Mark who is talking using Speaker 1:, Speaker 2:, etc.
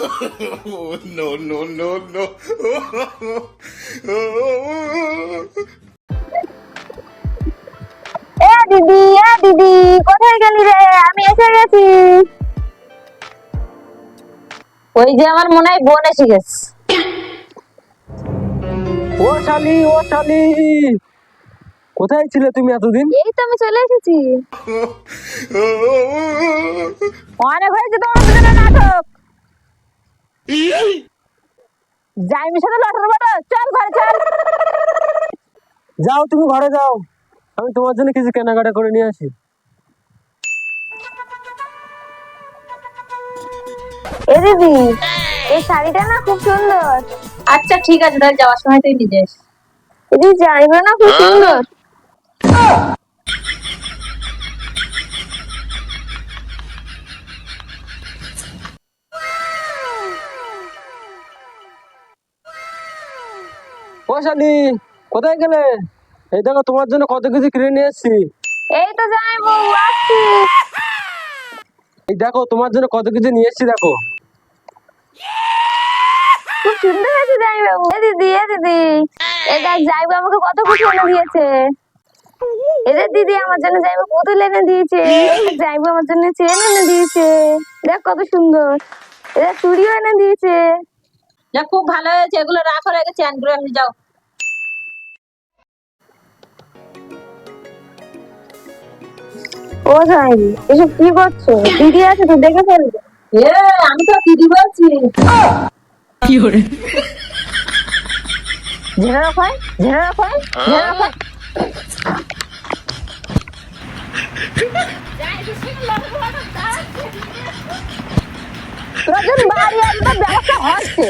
Speaker 1: Oh, no, no, no, no.
Speaker 2: দিদি কোথায় গেলি রে? আমি এসে গেছি। ওই যে আমার মনে হয় বোন এসে গেছে।
Speaker 3: ও শালি, ও শালি, কোথায় ছিলে তুমি এতদিন?
Speaker 2: এই তো আমি চলে এসেছি। অনেক হয়েছে তোমার দুজনের নাটক। জাইমির সাথে লটার বটো, চল ঘরে চল।
Speaker 3: যাও, তুমি ঘরে যাও, আমি তোমার জন্য কিছু কেনাকাটা করে নিয়ে আসি।
Speaker 2: এ দিদি, এই শাড়িটা না খুব সুন্দর।
Speaker 4: আচ্ছা ঠিক আছে, তাহলে যাওয়ার সময় তুই নিয়ে যাস।
Speaker 2: দিদি জাইগুলো না খুব সুন্দর।
Speaker 3: ও শালি, কোথায় গেলে? এই দেখো, তোমার জন্য কত কিছু কিনে নিয়ে এসেছি।
Speaker 2: এই তো জামাইবু আসছি।
Speaker 3: এই দেখো, তোমার জন্য কত কিছু নিয়ে এসেছি, দেখো।
Speaker 2: খুব সুন্দর হয়েছে জামাইবাবু। এ দিদি এ দেখ জামাইবু আমাকে কত কিছু এনে দিয়েছে। এদের দিদি আমার জন্য জামাইবু পুতুল এনে দিয়েছে। জামাইবু আমার জন্য চেন এনে দিয়েছে। দেখ কত সুন্দর। এদের চুড়িও এনে দিয়েছে।
Speaker 4: যা, খুব ভালো হয়েছে, এগুলো রাখো, রেখে চ্যান করে এমনি যাও।
Speaker 2: ও জামাইবু এসব কি করছো? দিদি আছে তো দেখে ফেলবে।
Speaker 4: এ, আমি তো দিদি বলছি।
Speaker 2: ঝেড়ে রাখো, ঝেড়ে রাখো, ঝেড়ে রাখো। তোরা যখন বাড়ি আসবে ব্যবস্থা হচ্ছে।